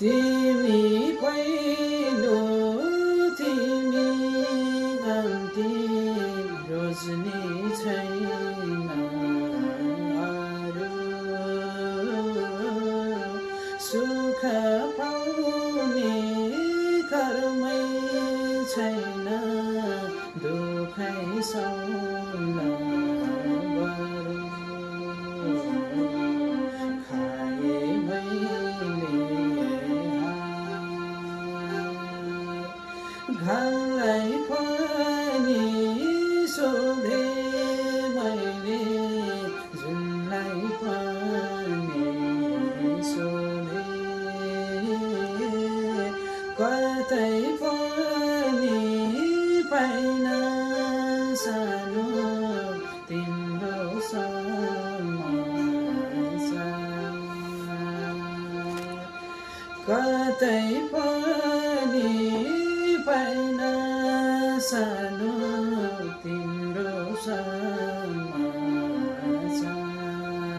तिमी पहिलो तिमी अन्तिम रोज्ने छैन अरू सुख पाउने कर्मै छैन दुखै सौन बरु खाए घरलाई पनि सोधे मैले जुनलाई पनि सोधे कतै पनि पाइन सानो तिम्रो समाचार कतै पनि पाइन सानो तिम्रो